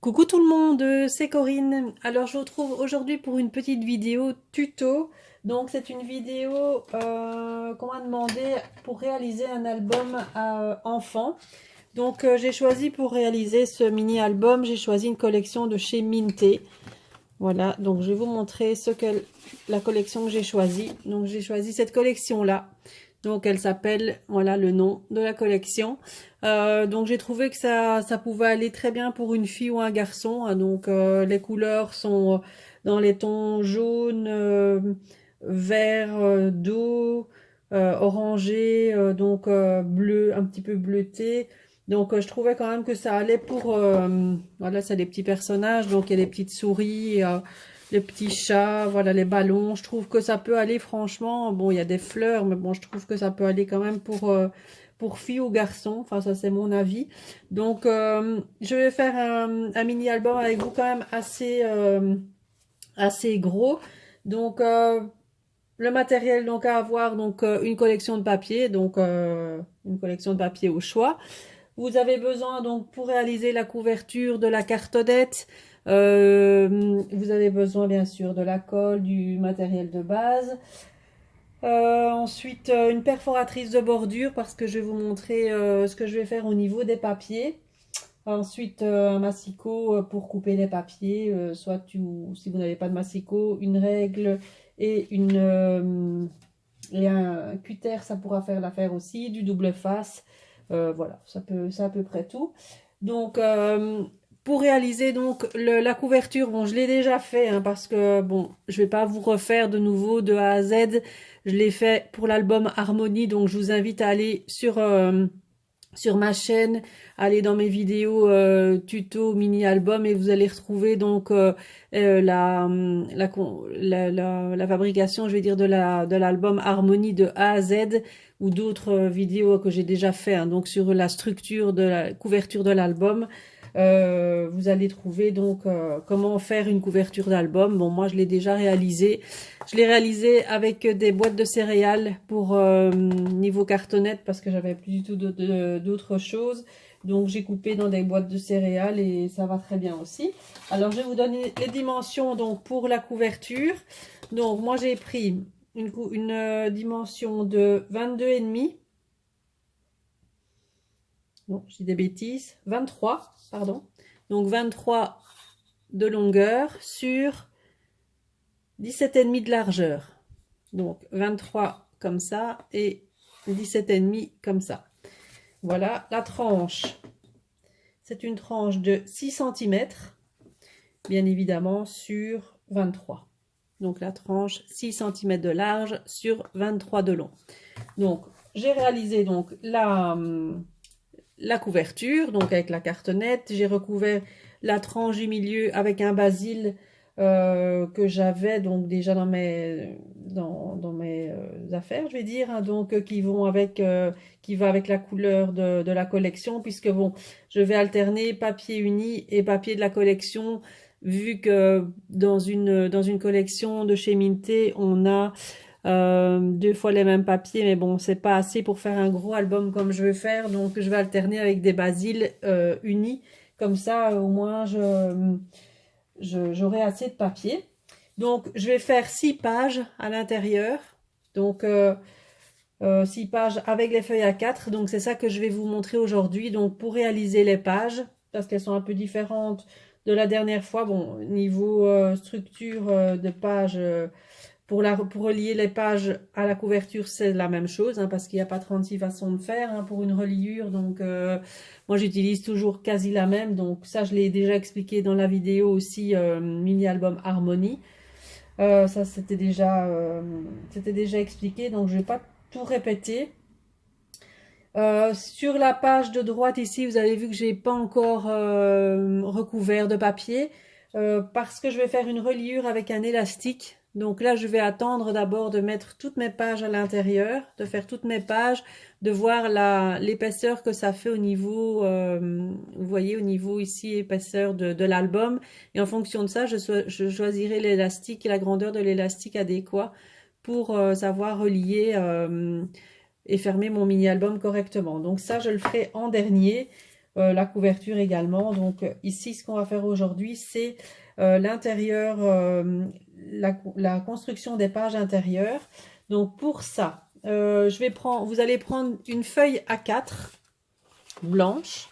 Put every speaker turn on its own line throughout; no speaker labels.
Coucou tout le monde, c'est Corinne. Alors je vous retrouve aujourd'hui pour une petite vidéo tuto. Donc c'est une vidéo qu'on m'a demandé pour réaliser un album à enfants. Donc j'ai choisi pour réaliser ce mini album, j'ai choisi une collection de chez Minté. Voilà, donc je vais vous montrer la collection que j'ai choisie. Donc j'ai choisi cette collection-là. Donc elle s'appelle, voilà le nom de la collection. Donc j'ai trouvé que ça pouvait aller très bien pour une fille ou un garçon, hein. Donc les couleurs sont dans les tons jaune, vert d'eau, orangé, bleu, un petit peu bleuté. Donc je trouvais quand même que ça allait pour... voilà, c'est des petits personnages, donc il y a les petites souris, les petits chats, voilà, les ballons. Je trouve que ça peut aller franchement. Bon, il y a des fleurs, mais bon, je trouve que ça peut aller quand même pour filles ou garçons. Enfin, ça c'est mon avis. Donc je vais faire un mini-album avec vous quand même assez gros. Donc le matériel donc à avoir, donc une collection de papier, donc une collection de papier au choix. Vous avez besoin donc pour réaliser la couverture de la cartonnette, vous avez besoin bien sûr de la colle, du matériel de base. Ensuite, une perforatrice de bordure parce que je vais vous montrer ce que je vais faire au niveau des papiers. Ensuite, un massicot pour couper les papiers, si vous n'avez pas de massicot, une règle et et un cutter, ça pourra faire l'affaire aussi, du double face. Voilà, c'est à peu près tout. Donc, pour réaliser donc la couverture, bon, je l'ai déjà fait hein, parce que bon, je vais pas vous refaire de nouveau de A à Z. Je l'ai fait pour l'album Harmonie, donc je vous invite à aller sur ma chaîne, allez dans mes vidéos tuto mini-album et vous allez retrouver donc la fabrication, je vais dire, de l'album Harmonie de A à Z ou d'autres vidéos que j'ai déjà fait, hein, donc sur la structure de la couverture de l'album. Vous allez trouver donc comment faire une couverture d'album. Bon, moi je l'ai déjà réalisé. Je l'ai réalisé avec des boîtes de céréales pour niveau cartonnette parce que j'avais plus du tout d'autres choses. Donc j'ai coupé dans des boîtes de céréales et ça va très bien aussi. Alors je vais vous donner les dimensions donc pour la couverture. Donc moi j'ai pris une dimension de 22,5. Non, je dis des bêtises. 23, pardon. Donc 23 de longueur sur 17,5 de largeur. Donc 23 comme ça et 17,5 comme ça. Voilà la tranche. C'est une tranche de 6 cm, bien évidemment sur 23. Donc la tranche 6 cm de large sur 23 de long. Donc j'ai réalisé donc la couverture, donc avec la cartonnette. J'ai recouvert la tranche du milieu avec un basil que j'avais donc déjà dans mes affaires, je vais dire, hein, donc qui va avec la couleur de la collection, puisque bon, je vais alterner papier uni et papier de la collection, vu que dans une collection de chez Minté, on a deux fois les mêmes papiers, mais bon, c'est pas assez pour faire un gros album comme je veux faire, donc je vais alterner avec des basiles unis, comme ça au moins j'aurai assez de papier. Donc je vais faire 6 pages à l'intérieur, donc 6 pages avec les feuilles A4, donc c'est ça que je vais vous montrer aujourd'hui. Donc pour réaliser les pages, parce qu'elles sont un peu différentes de la dernière fois, bon, niveau structure de page, pour relier les pages à la couverture, c'est la même chose, hein, parce qu'il n'y a pas 36 façons de faire hein, pour une reliure. Donc, moi, j'utilise toujours quasi la même. Donc, ça, je l'ai déjà expliqué dans la vidéo aussi, mini-album Harmonie. Ça, c'était déjà expliqué, donc je ne vais pas tout répéter. Sur la page de droite ici, vous avez vu que j'ai pas encore recouvert de papier parce que je vais faire une reliure avec un élastique. Donc là, je vais attendre d'abord de mettre toutes mes pages à l'intérieur, de faire toutes mes pages, de voir l'épaisseur que ça fait au niveau, vous voyez, au niveau ici, épaisseur de l'album. Et en fonction de ça, je choisirai l'élastique et la grandeur de l'élastique adéquat pour savoir relier et fermer mon mini-album correctement. Donc ça, je le ferai en dernier. la couverture également. Donc ici, ce qu'on va faire aujourd'hui, c'est l'intérieur, la construction des pages intérieures. Donc pour ça, vous allez prendre une feuille A4 blanche.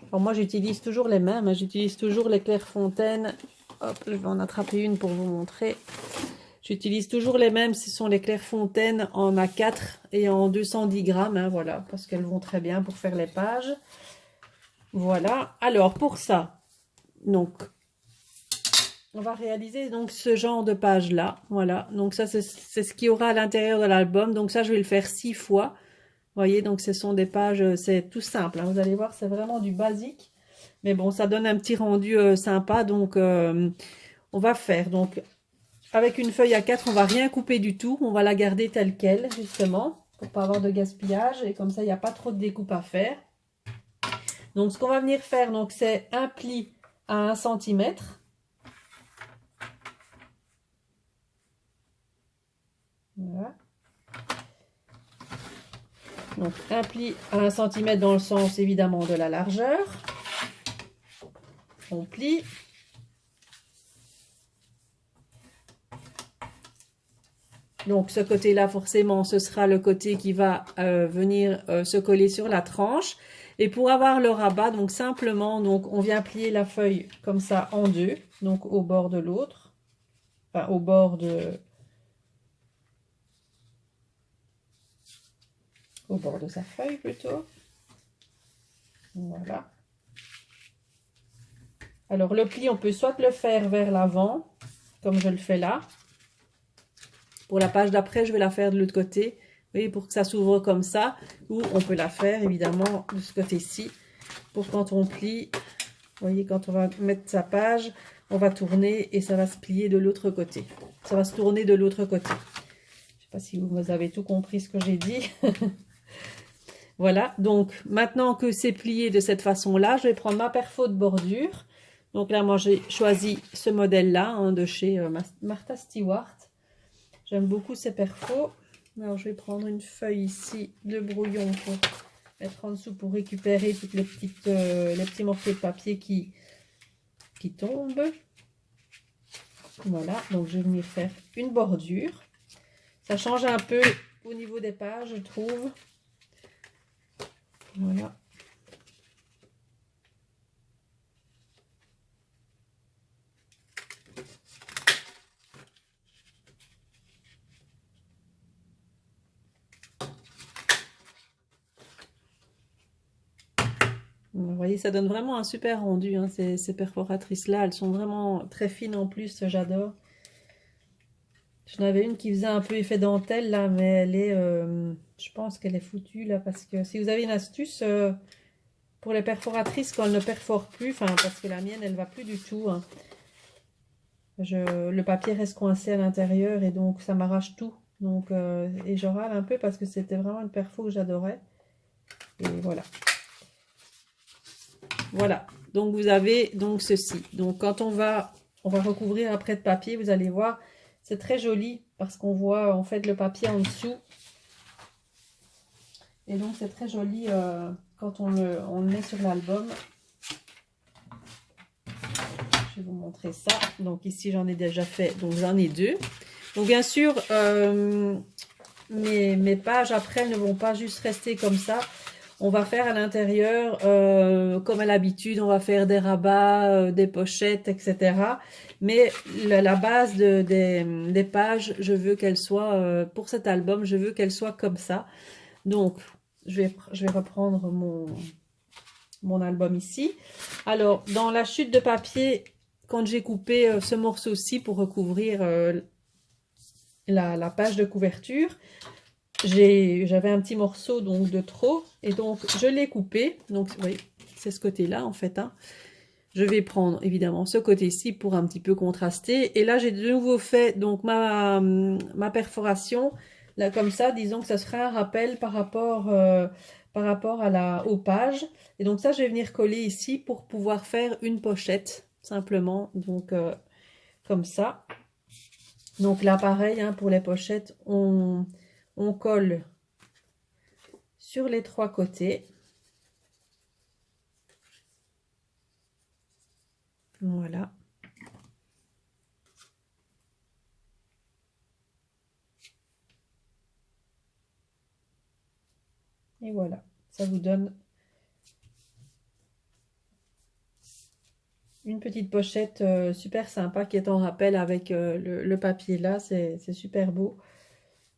Alors moi j'utilise toujours les mêmes, hein. J'utilise toujours les Clairefontaine. Hop, je vais en attraper une pour vous montrer. J'utilise toujours les mêmes, ce sont les Clairefontaine en A4 et en 210 grammes, hein, voilà, parce qu'elles vont très bien pour faire les pages. Voilà, alors pour ça, donc, on va réaliser donc ce genre de page là, voilà, donc ça c'est ce qu'il y aura à l'intérieur de l'album, donc ça je vais le faire 6 fois. Vous voyez, donc ce sont des pages, c'est tout simple, hein, vous allez voir, c'est vraiment du basique, mais bon, ça donne un petit rendu sympa, donc on va faire, donc, avec une feuille A4, on va rien couper du tout, on va la garder telle qu'elle, justement, pour pas avoir de gaspillage, et comme ça, il n'y a pas trop de découpe à faire. Donc, ce qu'on va venir faire, donc, c'est un pli à 1 cm. Voilà. Donc, un pli à 1 cm dans le sens, évidemment, de la largeur. On plie. Donc, ce côté-là, forcément, ce sera le côté qui va venir se coller sur la tranche. Et pour avoir le rabat, donc simplement, donc, on vient plier la feuille comme ça en deux, donc au bord de l'autre. Enfin, au bord de sa feuille plutôt. Voilà. Alors, le pli, on peut soit le faire vers l'avant, comme je le fais là. Pour la page d'après, je vais la faire de l'autre côté. Vous voyez, pour que ça s'ouvre comme ça. Ou on peut la faire, évidemment, de ce côté-ci. Pour quand on plie, vous voyez, quand on va mettre sa page, on va tourner et ça va se plier de l'autre côté. Ça va se tourner de l'autre côté. Je ne sais pas si vous avez tout compris ce que j'ai dit. Voilà, donc maintenant que c'est plié de cette façon-là, je vais prendre ma perfo de bordure. Donc là, moi, j'ai choisi ce modèle-là, hein, de chez Martha Stewart. J'aime beaucoup ces perfos. Alors, je vais prendre une feuille ici de brouillon pour mettre en dessous pour récupérer toutes les petits morceaux de papier qui tombent. Voilà, donc je vais venir faire une bordure. Ça change un peu au niveau des pages, je trouve. Voilà. Vous voyez, ça donne vraiment un super rendu, hein, ces perforatrices-là. Elles sont vraiment très fines en plus, j'adore. J'en avais une qui faisait un peu effet dentelle, là, mais elle est... je pense qu'elle est foutue, là, parce que si vous avez une astuce pour les perforatrices, quand elles ne perforent plus, enfin, parce que la mienne, elle va plus du tout, hein. Le papier reste coincé à l'intérieur et donc ça m'arrache tout. Donc, et je râle un peu parce que c'était vraiment une perfo que j'adorais. Et voilà. Voilà, donc vous avez donc ceci. Donc quand on va recouvrir après de papier, vous allez voir, c'est très joli parce qu'on voit en fait le papier en dessous. Et donc c'est très joli quand on le met sur l'album. Je vais vous montrer ça. Donc ici j'en ai déjà fait, donc j'en ai deux. Donc bien sûr, mes pages après elles ne vont pas juste rester comme ça. On va faire à l'intérieur, comme à l'habitude, on va faire des rabats, des pochettes, etc. Mais la base des pages, je veux qu'elle soit, pour cet album, je veux qu'elle soit comme ça. Donc, je vais reprendre mon album ici. Alors, dans la chute de papier, quand j'ai coupé ce morceau-ci pour recouvrir la page de couverture, j'avais un petit morceau donc de trop et donc je l'ai coupé. Donc vous voyez, c'est ce côté là en fait, hein. Je vais prendre évidemment ce côté-ci pour un petit peu contraster et là j'ai de nouveau fait donc ma perforation là comme ça. Disons que ça sera un rappel par rapport aux pages et donc ça je vais venir coller ici pour pouvoir faire une pochette simplement, donc comme ça. Donc là pareil, hein, pour les pochettes on colle sur les trois côtés. Voilà. Et voilà, ça vous donne une petite pochette super sympa qui est en rappel avec le papier là, c'est super beau.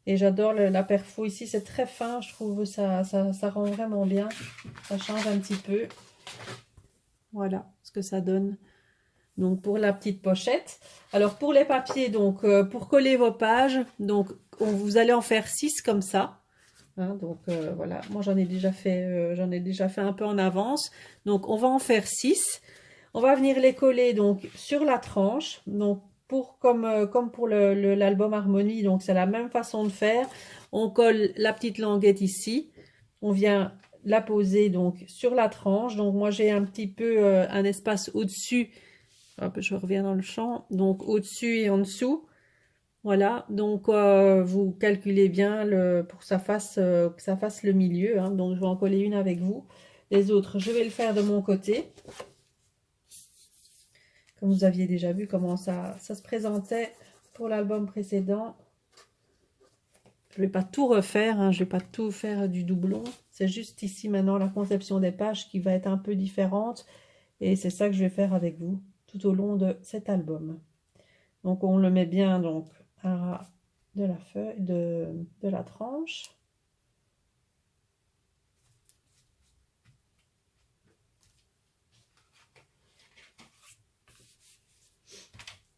Et j'adore la perfo ici, c'est très fin, je trouve ça rend vraiment bien. Ça change un petit peu. Voilà ce que ça donne. Donc pour la petite pochette. Alors pour les papiers, donc pour coller vos pages, donc vous allez en faire 6 comme ça. Hein, donc voilà, moi j'en ai déjà fait un peu en avance. Donc on va en faire 6. On va venir les coller donc sur la tranche. Donc comme pour l'album Harmonie, donc c'est la même façon de faire. On colle la petite languette ici. On vient la poser donc sur la tranche. Donc moi j'ai un petit peu un espace au-dessus. Hop, je reviens dans le champ. Donc au-dessus et en dessous. Voilà, donc vous calculez bien pour que ça fasse le milieu. Hein. Donc je vais en coller une avec vous. Les autres, je vais le faire de mon côté. Comme vous aviez déjà vu comment ça se présentait pour l'album précédent. Je ne vais pas tout refaire, hein, je ne vais pas tout faire du doublon. C'est juste ici maintenant la conception des pages qui va être un peu différente. Et c'est ça que je vais faire avec vous tout au long de cet album. Donc on le met bien donc à ras de la feuille, de la tranche.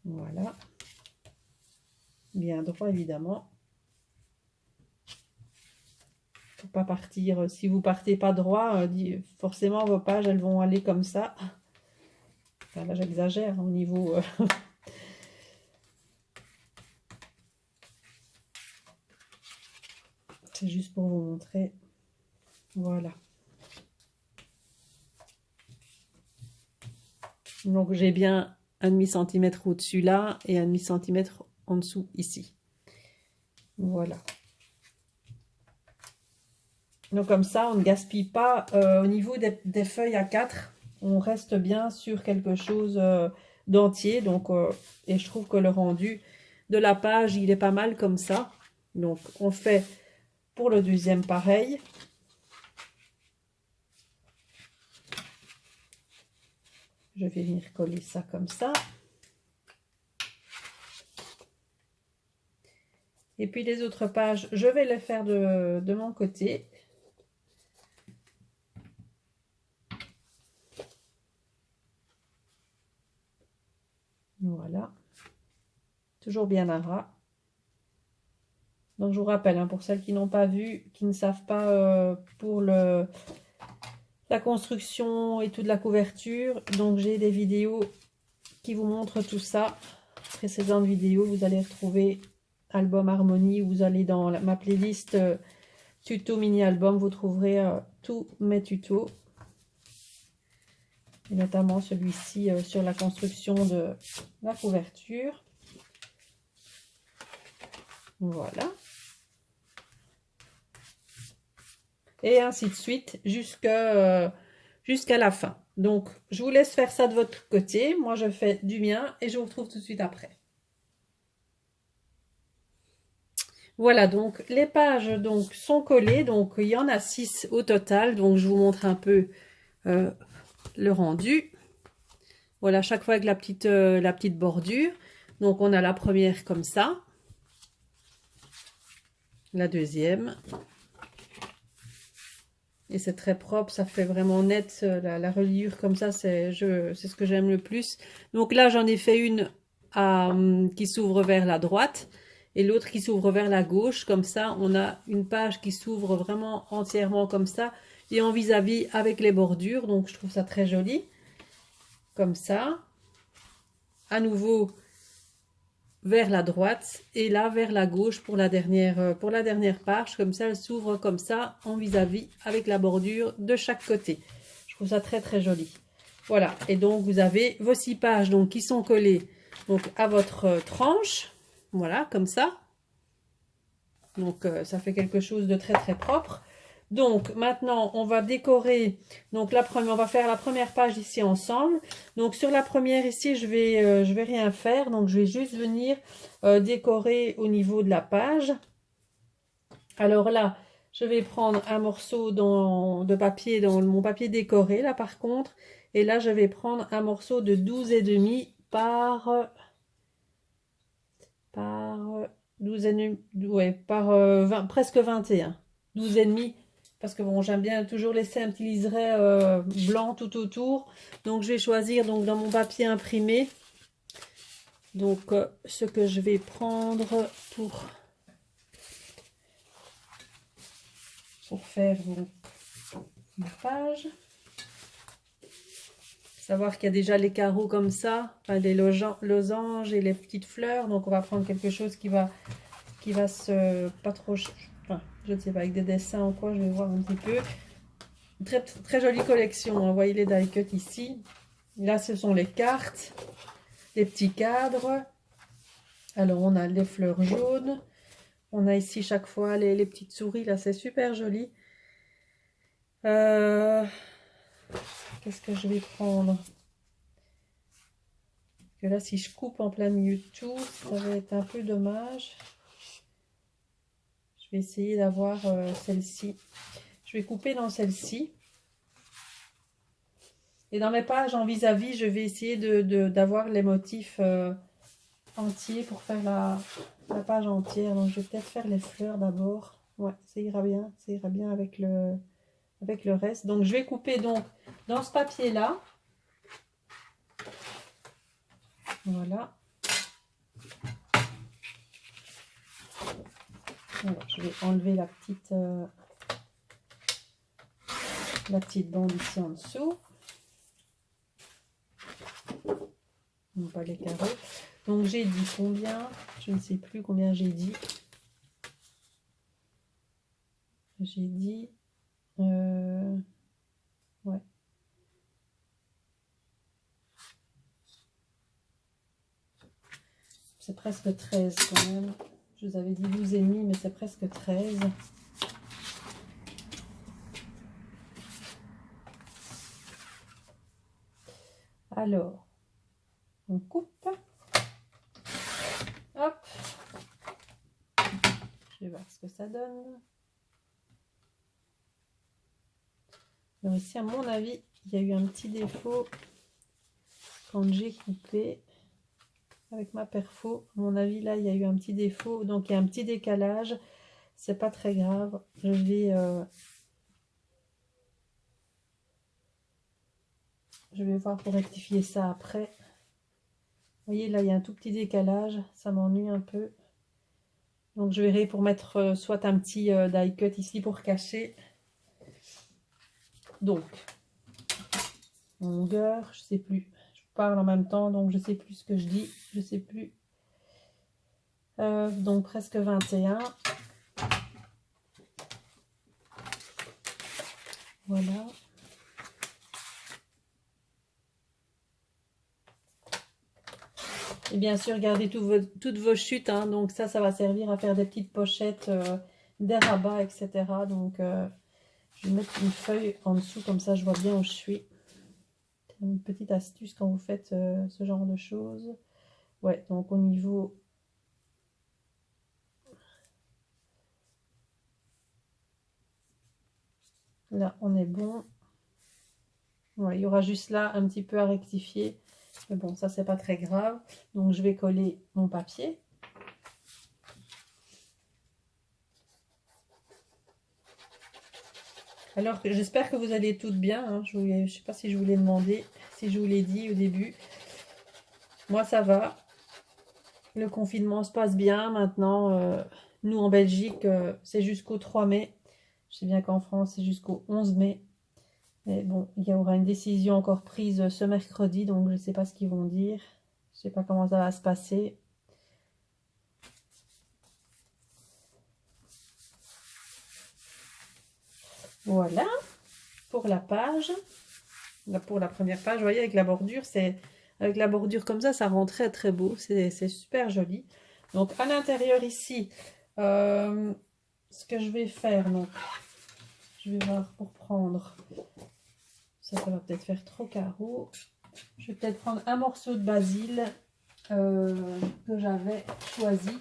Voilà. Bien droit évidemment. Pour pas partir, si vous partez pas droit, forcément vos pages elles vont aller comme ça. Enfin, là j'exagère au niveau... C'est juste pour vous montrer. Voilà. Donc j'ai bien 1,5 cm au-dessus là et 1,5 cm en dessous ici. Voilà. Donc comme ça, on ne gaspille pas au niveau des feuilles A4. On reste bien sur quelque chose d'entier. Donc, et je trouve que le rendu de la page, il est pas mal comme ça. Donc on fait pour le deuxième pareil. Je vais venir coller ça comme ça. Et puis les autres pages, je vais les faire de mon côté. Voilà. Toujours bien à ras. Donc je vous rappelle, hein, pour celles qui n'ont pas vu, qui ne savent pas pour la construction et toute la couverture, donc j'ai des vidéos qui vous montrent tout ça. Précédentes vidéos, vous allez retrouver album Harmonie, vous allez dans ma playlist tuto mini album, vous trouverez tous mes tutos. Et notamment celui-ci sur la construction de la couverture. Voilà. Et ainsi de suite jusqu'à la fin. Donc, je vous laisse faire ça de votre côté. Moi, je fais du mien et je vous retrouve tout de suite après. Voilà, donc les pages donc, sont collées. Donc, il y en a 6 au total. Donc, je vous montre un peu le rendu. Voilà, chaque fois avec la petite bordure. Donc, on a la première comme ça. La deuxième. Et c'est très propre, ça fait vraiment net, la reliure comme ça, c'est ce que j'aime le plus. Donc là, j'en ai fait une qui s'ouvre vers la droite et l'autre qui s'ouvre vers la gauche. Comme ça, on a une page qui s'ouvre vraiment entièrement comme ça et en vis-à-vis avec les bordures. Donc je trouve ça très joli. Comme ça. À nouveau vers la droite et là vers la gauche pour la dernière page. Comme ça, elle s'ouvre comme ça en vis-à-vis avec la bordure de chaque côté. Je trouve ça très très joli. Voilà, et donc vous avez vos 6 pages donc, qui sont collées donc, à votre tranche. Voilà, comme ça. Donc ça fait quelque chose de très très propre. Donc maintenant on va décorer, donc on va faire la première page ici ensemble. Donc sur la première ici je vais rien faire, donc je vais juste venir décorer au niveau de la page. Alors là je vais prendre un morceau de papier, dans mon papier décoré là par contre, et là je vais prendre un morceau de 12,5 par 12,5, ouais, par 20, presque 21, 12,5. Parce que bon, j'aime bien toujours laisser un petit liseré blanc tout autour. Donc je vais choisir donc dans mon papier imprimé. Donc ce que je vais prendre pour faire donc, ma page. Savoir qu'il y a déjà les carreaux comme ça, enfin, les losanges et les petites fleurs. Donc on va prendre quelque chose qui va se pas trop, enfin, je ne sais pas, avec des dessins ou quoi, je vais voir un petit peu. Très, très jolie collection, hein. Vous voyez les die cut ici. Là, ce sont les cartes, les petits cadres. Alors, on a les fleurs jaunes. On a ici chaque fois les petites souris. Là, c'est super joli. Qu'est-ce que je vais prendre? Parce que là, si je coupe en plein milieu de tout, ça va être un peu dommage. Je vais essayer d'avoir celle-ci. Je vais couper dans celle-ci. Et dans mes pages en vis-à-vis, je vais essayer d'avoir les motifs entiers pour faire la page entière. Donc, je vais peut-être faire les fleurs d'abord. Ouais, ça ira bien. Ça ira bien avec le reste. Donc, je vais couper donc dans ce papier-là. Voilà. Alors, je vais enlever la petite bande ici en dessous. Non, pas les carreaux. Donc j'ai dit combien? Je ne sais plus combien j'ai dit. J'ai dit... ouais. C'est presque 13 quand même. Je vous avais dit 12,5, mais c'est presque 13. Alors, on coupe. Hop. Je vais voir ce que ça donne. Alors ici, à mon avis, il y a eu un petit défaut quand j'ai coupé avec ma perfo. À mon avis, là, il y a eu un petit défaut. Donc, il y a un petit décalage. C'est pas très grave. Je vais voir pour rectifier ça après. Vous voyez, là, il y a un tout petit décalage. Ça m'ennuie un peu. Donc, je verrai pour mettre soit un petit die cut ici pour cacher. Donc, longueur, je sais plus. Je parle en même temps, donc je sais plus ce que je dis. Je sais plus. Donc, presque 21. Voilà. Et bien sûr, gardez toutes vos chutes. Hein, donc ça va servir à faire des petites pochettes, des rabats, etc. Donc, je vais mettre une feuille en dessous, comme ça je vois bien où je suis. Une petite astuce quand vous faites ce genre de choses. Ouais, donc au niveau... Là, on est bon. Ouais, il y aura juste là un petit peu à rectifier. Mais bon, ça, c'est pas très grave. Donc, je vais coller mon papier. Alors, j'espère que vous allez toutes bien. Hein. Je ne sais pas si je vous l'ai demandé, si je vous l'ai dit au début. Moi, ça va. Le confinement se passe bien. Maintenant, nous, en Belgique, c'est jusqu'au 3 mai. Je sais bien qu'en France, c'est jusqu'au 11 mai. Mais bon, il y aura une décision encore prise ce mercredi, donc je ne sais pas ce qu'ils vont dire. Je ne sais pas comment ça va se passer. Voilà, pour la page. Là, pour la première page, vous voyez, avec la bordure, avec la bordure comme ça rend très très beau. C'est super joli. Donc, à l'intérieur ici, ce que je vais faire, donc, je vais voir pour prendre. Ça va peut-être faire trop carreau. Je vais peut-être prendre un morceau de basil que j'avais choisi.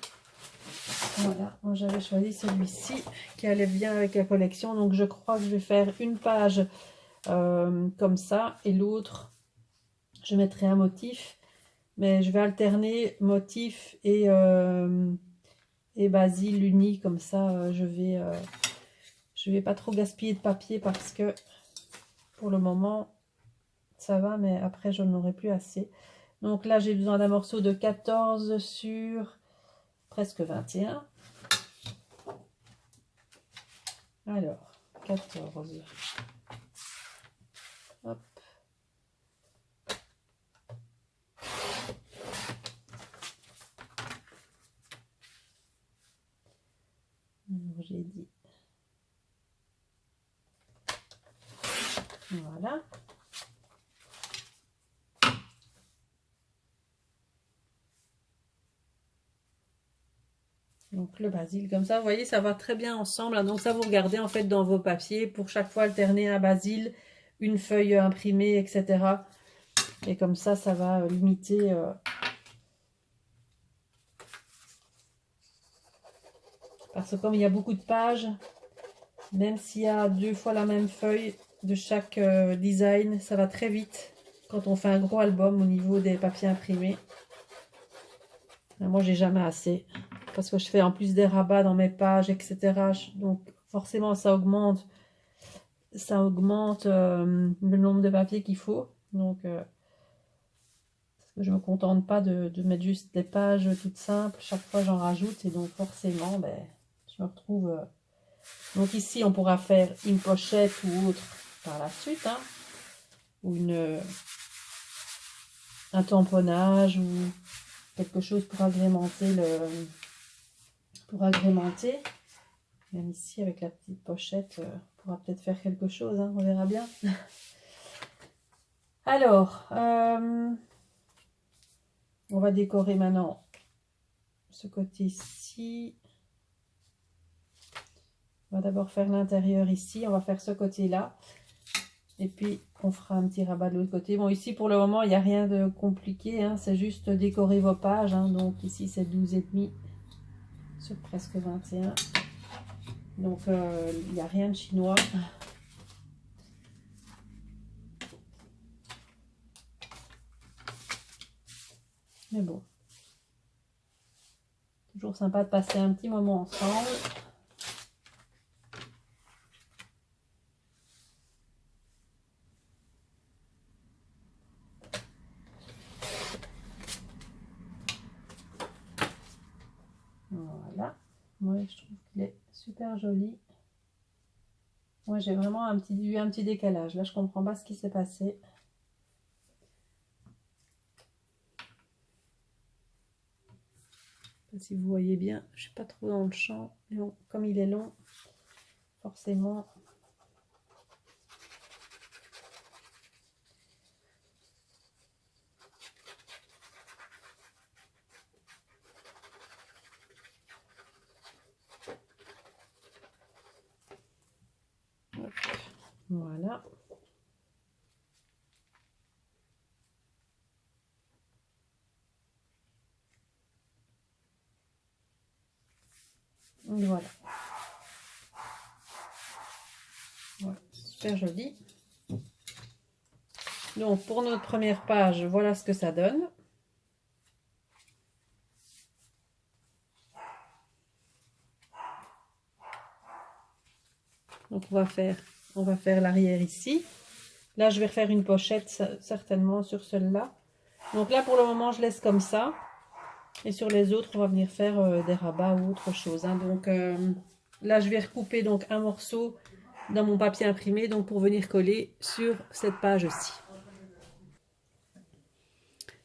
Voilà, moi j'avais choisi celui-ci qui allait bien avec la collection. Donc je crois que je vais faire une page comme ça et l'autre, je mettrai un motif. Mais je vais alterner motif et basil uni comme ça. Je vais pas trop gaspiller de papier parce que pour le moment ça va, mais après je n'en aurai plus assez. Donc là j'ai besoin d'un morceau de 14 sur presque 21. Alors 14. Hop. J'ai dit. Voilà. Donc le basil comme ça, vous voyez, ça va très bien ensemble. Donc ça, vous regardez en fait dans vos papiers pour chaque fois alterner un basil, une feuille imprimée, etc. Et comme ça va limiter. Parce que comme il y a beaucoup de pages, même s'il y a 2 fois la même feuille de chaque design, ça va très vite quand on fait un gros album au niveau des papiers imprimés. Moi, j'ai jamais assez. Parce que je fais en plus des rabats dans mes pages, etc. Donc forcément, ça augmente le nombre de papiers qu'il faut. Donc, je me contente pas de mettre juste des pages toutes simples. Chaque fois, j'en rajoute. Et donc, forcément, ben, je me retrouve... Donc ici, on pourra faire une pochette ou autre par la suite. Hein, ou un tamponnage ou quelque chose pour agrémenter Même ici, avec la petite pochette, on pourra peut-être faire quelque chose. Hein, on verra bien. Alors, on va décorer maintenant ce côté-ci. On va d'abord faire l'intérieur ici. On va faire ce côté-là. Et puis, on fera un petit rabat de l'autre côté. Bon, ici, pour le moment, il n'y a rien de compliqué. Hein, c'est juste décorer vos pages. Hein, donc, ici, c'est 12,5 sur presque 21. Donc, il n'y a rien de chinois. Mais bon. Toujours sympa de passer un petit moment ensemble. Voilà. Moi, je trouve qu'il est super joli. Moi, j'ai vraiment eu un petit décalage. Là, je comprends pas ce qui s'est passé. Je sais pas si vous voyez bien, je suis pas trop dans le champ. Mais bon, comme il est long, forcément. Hop. Voilà. Voilà. Voilà, super joli. Donc pour notre première page, voilà ce que ça donne. Donc on va faire l'arrière ici. Là je vais refaire une pochette certainement sur celle-là. Donc là pour le moment je laisse comme ça. Et sur les autres on va venir faire des rabats ou autre chose. Hein. Donc là je vais recouper donc un morceau dans mon papier imprimé donc pour venir coller sur cette page-ci.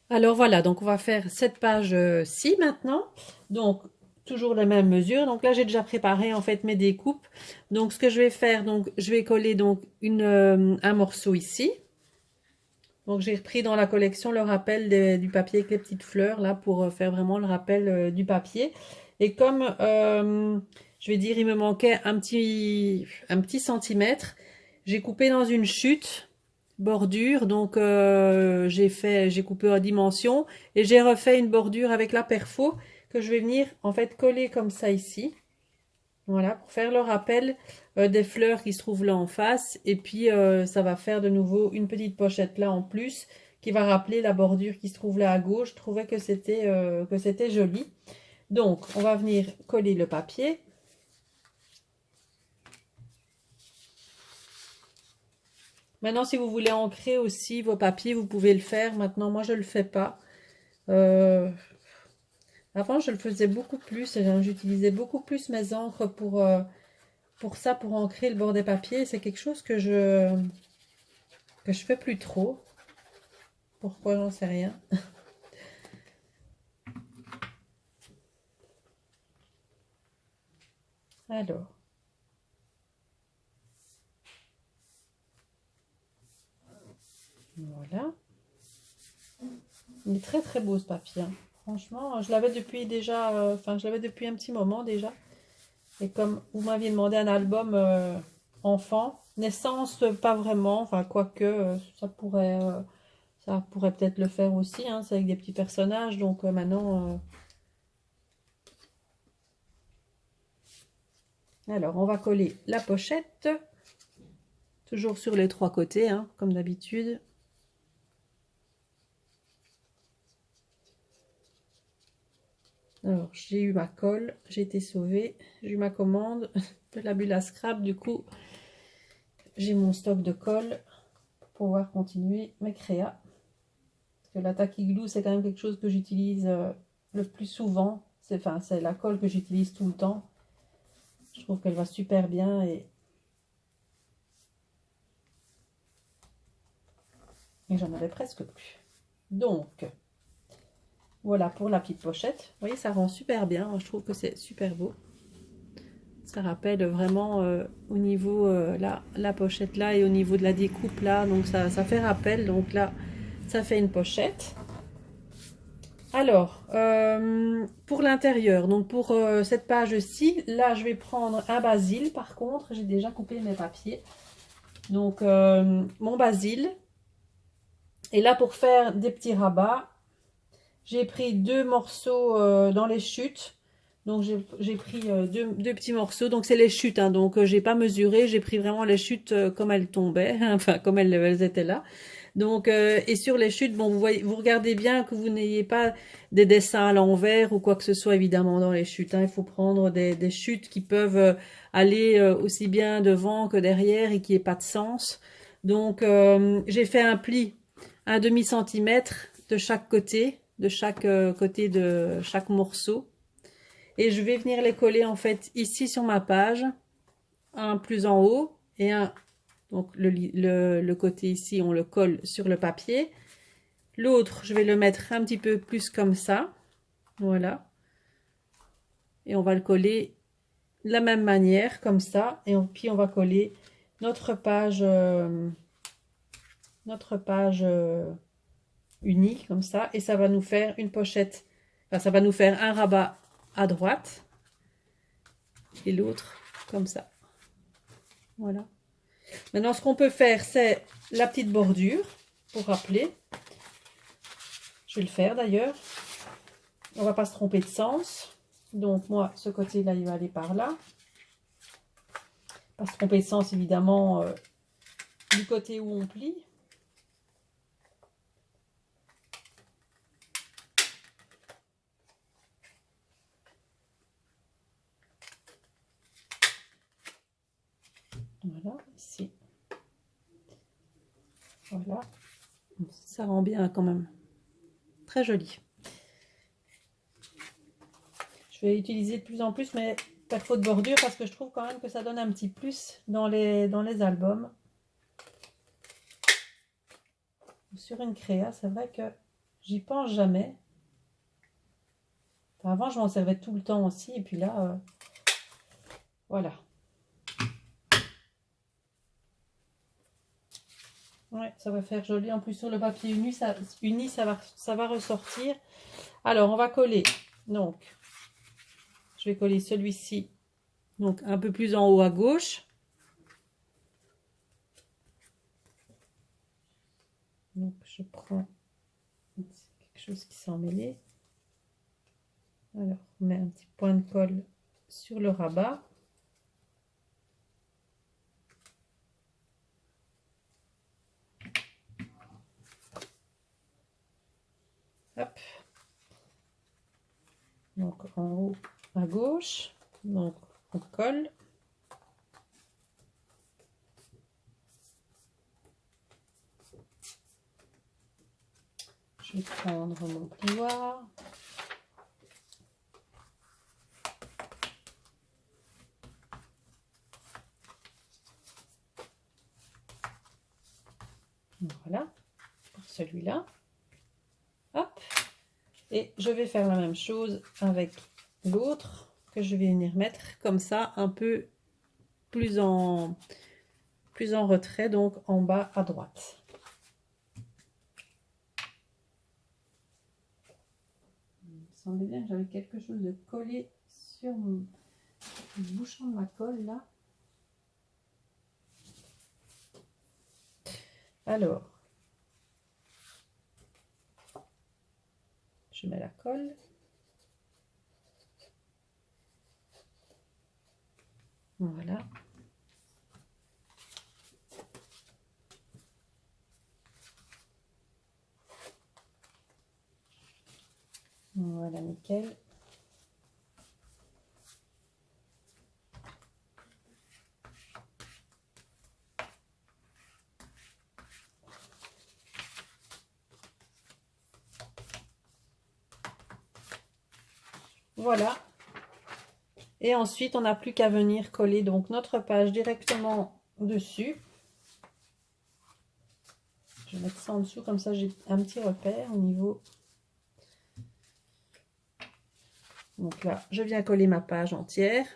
Alors voilà, donc on va faire cette page-ci maintenant. Donc toujours les mêmes mesures. Donc là j'ai déjà préparé en fait mes découpes. Donc ce que je vais faire, donc je vais coller donc un morceau ici. Donc j'ai repris dans la collection le rappel du papier avec les petites fleurs là pour faire vraiment le rappel du papier. Et comme je vais dire, il me manquait un petit centimètre. J'ai coupé dans une chute bordure, donc j'ai coupé en dimension et j'ai refait une bordure avec la perfo que je vais venir en fait coller comme ça ici. Voilà, pour faire le rappel des fleurs qui se trouvent là en face. Et puis, ça va faire de nouveau une petite pochette là en plus qui va rappeler la bordure qui se trouve là à gauche. Je trouvais que c'était joli. Donc, on va venir coller le papier. Maintenant, si vous voulez ancrer aussi vos papiers, vous pouvez le faire. Maintenant, moi, je ne le fais pas. Avant, je le faisais beaucoup plus. J'utilisais beaucoup plus mes encres pour ça, pour ancrer le bord des papiers. C'est quelque chose que je fais plus trop. Pourquoi, j'en sais rien. Alors. Voilà. Il est très très beau ce papier, hein. Franchement, je l'avais depuis déjà, je l'avais depuis un petit moment déjà. Et comme vous m'aviez demandé un album enfant, naissance, pas vraiment, enfin quoique ça pourrait peut-être le faire aussi, hein, c'est avec des petits personnages, donc maintenant... Alors, on va coller la pochette, toujours sur les trois côtés, hein, comme d'habitude. Alors, j'ai eu ma colle, j'ai été sauvée, j'ai eu ma commande de la bulle à scrap, du coup, j'ai mon stock de colle pour pouvoir continuer mes créas. Parce que la Tacky Glue, c'est quand même quelque chose que j'utilise le plus souvent. C'est la colle que j'utilise tout le temps. Je trouve qu'elle va super bien et j'en avais presque plus. Donc, voilà pour la petite pochette. Vous voyez, ça rend super bien. Je trouve que c'est super beau. Ça rappelle vraiment au niveau la pochette là et au niveau de la découpe là. Donc ça fait rappel. Donc là, ça fait une pochette. Alors, pour l'intérieur, donc pour cette page-ci, là je vais prendre un basil. Par contre, j'ai déjà coupé mes papiers. Donc mon basil. Et là pour faire des petits rabats, j'ai pris deux morceaux dans les chutes. Donc j'ai pris deux petits morceaux. Donc c'est les chutes, hein, donc j'ai pas mesuré. J'ai pris vraiment les chutes comme elles tombaient, enfin comme elles étaient là. Donc et sur les chutes, bon vous regardez bien que vous n'ayez pas des dessins à l'envers ou quoi que ce soit évidemment dans les chutes, hein. Il faut prendre des chutes qui peuvent aller aussi bien devant que derrière et qui n'aient pas de sens. Donc j'ai fait un pli un demi-centimètre de chaque côté. De chaque côté de chaque morceau et je vais venir les coller en fait ici sur ma page, un plus en haut et un, donc le côté ici on le colle sur le papier, l'autre je vais le mettre un petit peu plus comme ça, voilà, et on va le coller de la même manière comme ça et puis on va coller notre page unie comme ça et ça va nous faire une pochette, enfin ça va nous faire un rabat à droite et l'autre comme ça. Voilà. Maintenant ce qu'on peut faire c'est la petite bordure pour rappeler. Je vais le faire d'ailleurs. On va pas se tromper de sens. Donc moi ce côté là il va aller par là. Pas se tromper de sens évidemment du côté où on plie. Voilà, ici. Voilà. Ça rend bien quand même. Très joli. Je vais utiliser de plus en plus mes perfos de bordure parce que je trouve quand même que ça donne un petit plus dans les albums. Sur une créa, c'est vrai que j'y pense jamais. Enfin, avant, je m'en servais tout le temps aussi. Et puis là, voilà. Ouais, ça va faire joli. En plus, sur le papier uni, ça va ressortir. Alors, on va coller. Donc, je vais coller celui-ci Donc un peu plus en haut à gauche. Donc je prends quelque chose qui s'est emmêlé. Alors on met un petit point de colle sur le rabat. Hop. Donc en haut à gauche. Donc on colle. Je vais prendre mon plioir. Voilà, pour celui-là. Hop. Et je vais faire la même chose avec l'autre que je vais venir mettre comme ça, un peu plus en retrait, donc en bas à droite. Il me semblait bien que j'avais quelque chose de collé sur le bouchon de ma colle là. Alors, je mets la colle. Voilà. Voilà, nickel. Voilà. Et ensuite, on n'a plus qu'à venir coller donc notre page directement dessus. Je vais mettre ça en dessous, comme ça j'ai un petit repère au niveau. Donc là, je viens coller ma page entière.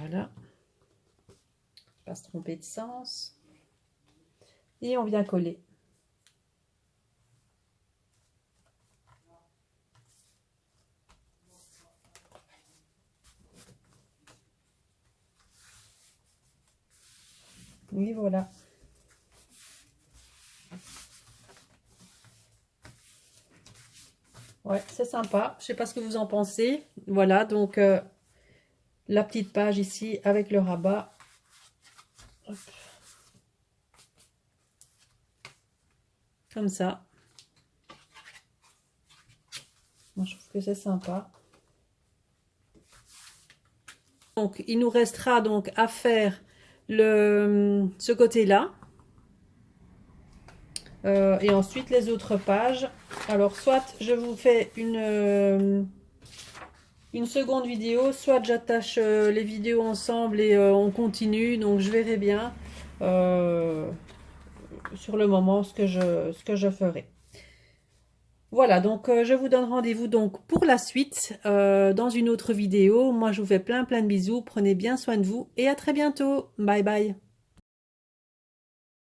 Voilà. Pas se tromper de sens. Et on vient coller. Oui, voilà. Ouais, c'est sympa. Je sais pas ce que vous en pensez. Voilà, donc la petite page ici avec le rabat. Hop. Comme ça. Moi, je trouve que c'est sympa. Donc, il nous restera donc à faire ce côté-là. Et ensuite, les autres pages. Alors, soit je vous fais une seconde vidéo, soit j'attache les vidéos ensemble et on continue. Donc, je verrai bien sur le moment ce que je ferai. Voilà, donc je vous donne rendez-vous donc pour la suite dans une autre vidéo. Moi, je vous fais plein de bisous. Prenez bien soin de vous et à très bientôt. Bye bye.